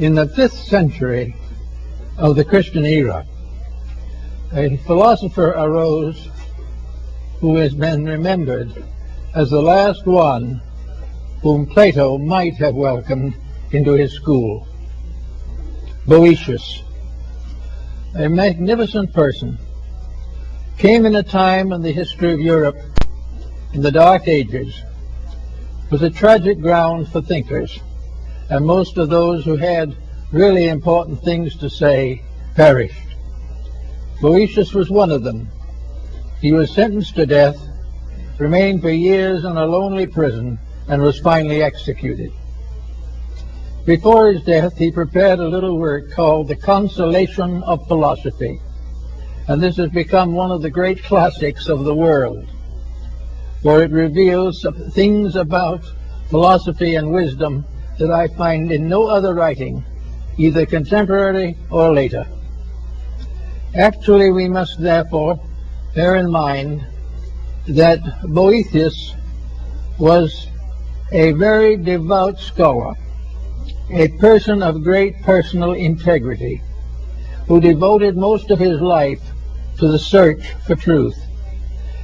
In the 5th century of the Christian era, a philosopher arose who has been remembered as the last one whom Plato might have welcomed into his school. Boëtius, a magnificent person, came in a time in the history of Europe in the Dark Ages was a tragic ground for thinkers, and most of those who had really important things to say perished. Boëtius was one of them. He was sentenced to death, remained for years in a lonely prison, and was finally executed. Before his death, he prepared a little work called The Consolation of Philosophy, and this has become one of the great classics of the world, for it reveals things about philosophy and wisdom that I find in no other writing, either contemporary or later. Actually, we must therefore bear in mind that Boëthius was a very devout scholar, a person of great personal integrity, who devoted most of his life to the search for truth.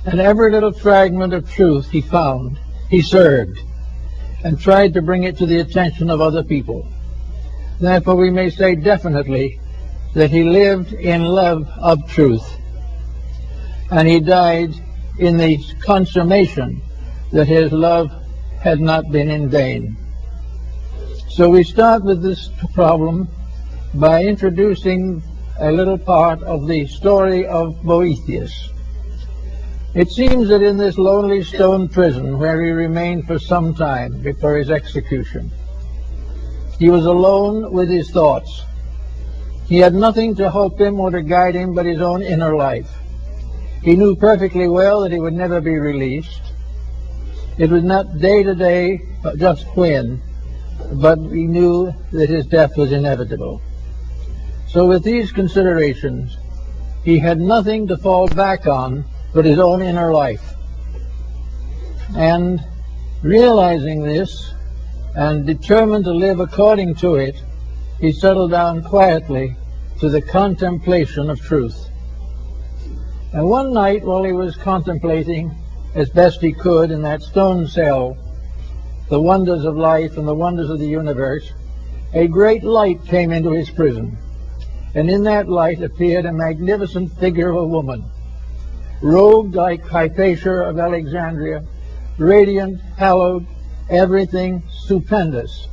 And every little fragment of truth he found, he served and tried to bring it to the attention of other people. Therefore, we may say definitely that he lived in love of truth, and he died in the consummation that his love had not been in vain. So we start with this problem by introducing a little part of the story of Boëthius. It seems that in this lonely stone prison where he remained for some time before his execution, he was alone with his thoughts. He had nothing to help him or to guide him but his own inner life. He knew perfectly well that he would never be released. It was not day to day, but just when, but he knew that his death was inevitable. So with these considerations, he had nothing to fall back on but his own inner life. And realizing this, and determined to live according to it, he settled down quietly to the contemplation of truth. And one night, while he was contemplating as best he could in that stone cell the wonders of life and the wonders of the universe, a great light came into his prison. And in that light appeared a magnificent figure of a woman, robed like Hypatia of Alexandria, radiant, hallowed, everything stupendous.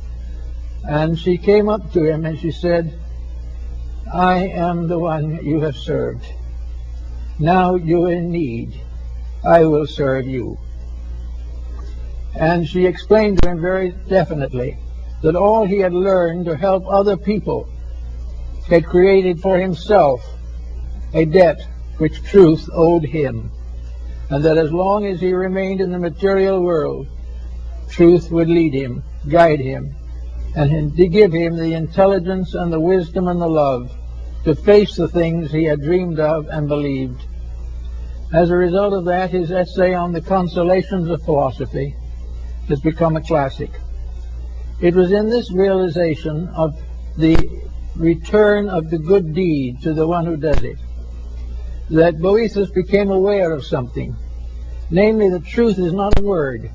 And she came up to him and she said, "I am the one you have served. Now you're in need. I will serve you." And she explained to him very definitely that all he had learned to help other people had created for himself a debt which truth owed him, and that as long as he remained in the material world, truth would lead him, guide him, and to give him the intelligence and the wisdom and the love to face the things he had dreamed of and believed. As a result of that, his essay on the consolations of philosophy has become a classic. It was in this realization of the return of the good deed to the one who does it that Boëthius became aware of something, namely that truth is not a word.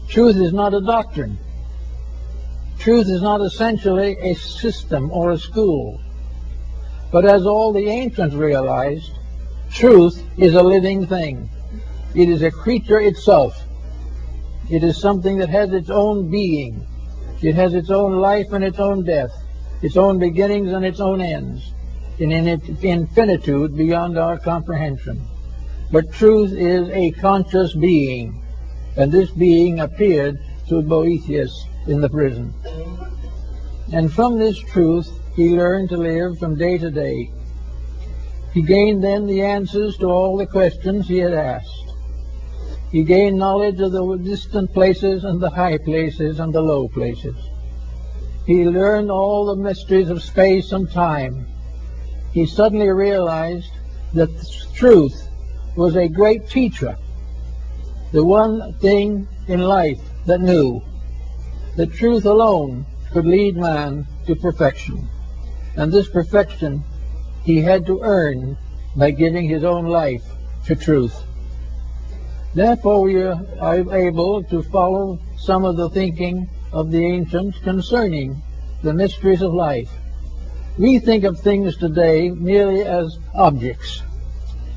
Truth is not a doctrine. Truth is not essentially a system or a school. But as all the ancients realized, truth is a living thing. It is a creature itself. It is something that has its own being. It has its own life and its own death, its own beginnings and its own ends, in an infinitude beyond our comprehension. But truth is a conscious being, and this being appeared to Boëthius in the prison. And from this truth he learned to live from day to day. He gained then the answers to all the questions he had asked. He gained knowledge of the distant places and the high places and the low places. He learned all the mysteries of space and time. He suddenly realized that truth was a great teacher, the one thing in life that knew. The truth alone could lead man to perfection. And this perfection he had to earn by giving his own life to truth. Therefore, we are able to follow some of the thinking of the ancients concerning the mysteries of life. We think of things today merely as objects.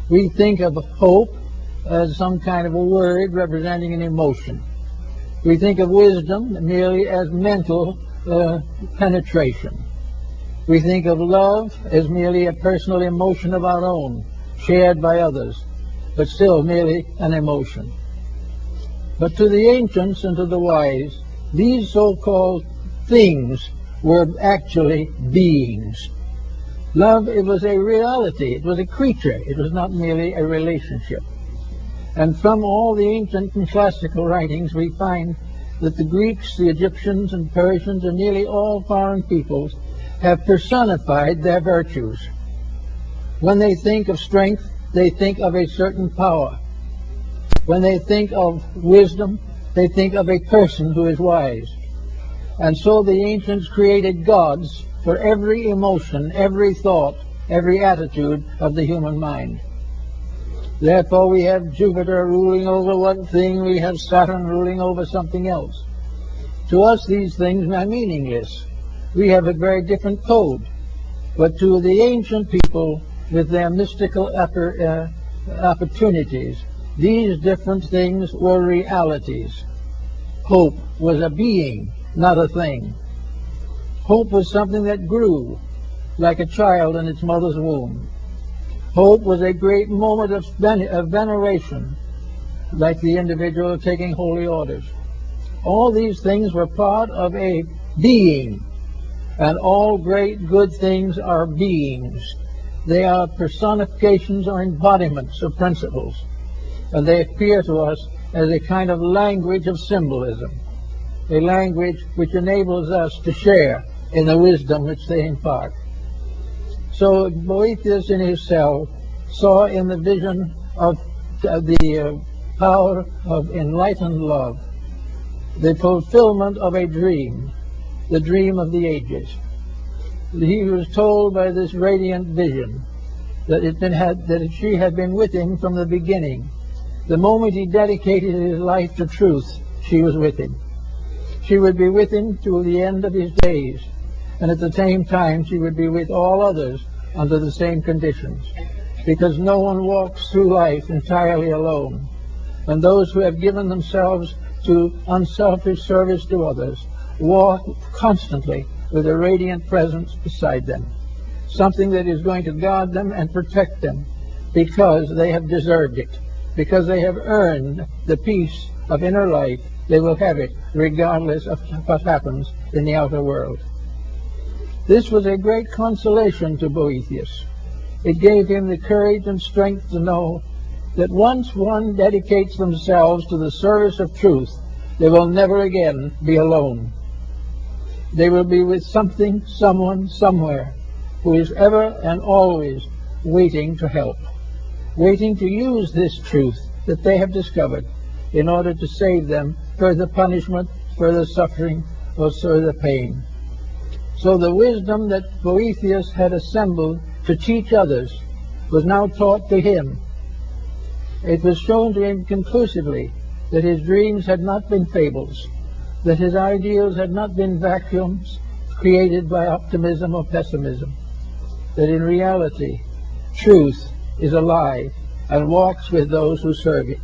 We think of hope as some kind of a word representing an emotion. We think of wisdom merely as mental penetration. We think of love as merely a personal emotion of our own, shared by others, but still merely an emotion. But to the ancients and to the wise, these so-called things were actually beings. Love, it was a reality, it was a creature, it was not merely a relationship. And from all the ancient and classical writings we find that the Greeks, the Egyptians and Persians and nearly all foreign peoples have personified their virtues. When they think of strength, they think of a certain power. When they think of wisdom, they think of a person who is wise. And so the ancients created gods for every emotion, every thought, every attitude of the human mind. Therefore we have Jupiter ruling over one thing, we have Saturn ruling over something else. To us these things are meaningless. We have a very different code. But to the ancient people, with their mystical opportunities, these different things were realities. Hope was a being, not a thing. Hope was something that grew like a child in its mother's womb. Hope was a great moment of veneration, like the individual taking holy orders. All these things were part of a being, and all great good things are beings. They are personifications or embodiments of principles, and they appear to us as a kind of language of symbolism, a language which enables us to share in the wisdom which they impart. So Boethius in his cell saw in the vision of the power of enlightened love the fulfillment of a dream, the dream of the ages. He was told by this radiant vision that she had been with him from the beginning. The moment he dedicated his life to truth, she was with him. She would be with him to the end of his days, and at the same time she would be with all others under the same conditions, because no one walks through life entirely alone, and those who have given themselves to unselfish service to others walk constantly with a radiant presence beside them, something that is going to guard them and protect them because they have deserved it, because they have earned the peace of inner life. They will have it regardless of what happens in the outer world. This was a great consolation to Boethius. It gave him the courage and strength to know that once one dedicates themselves to the service of truth, they will never again be alone. They will be with something, someone, somewhere, who is ever and always waiting to help, waiting to use this truth that they have discovered in order to save them further punishment, further suffering, or further pain. So the wisdom that Boethius had assembled to teach others was now taught to him. It was shown to him conclusively that his dreams had not been fables, that his ideals had not been vacuums created by optimism or pessimism, that in reality truth is alive and walks with those who serve it.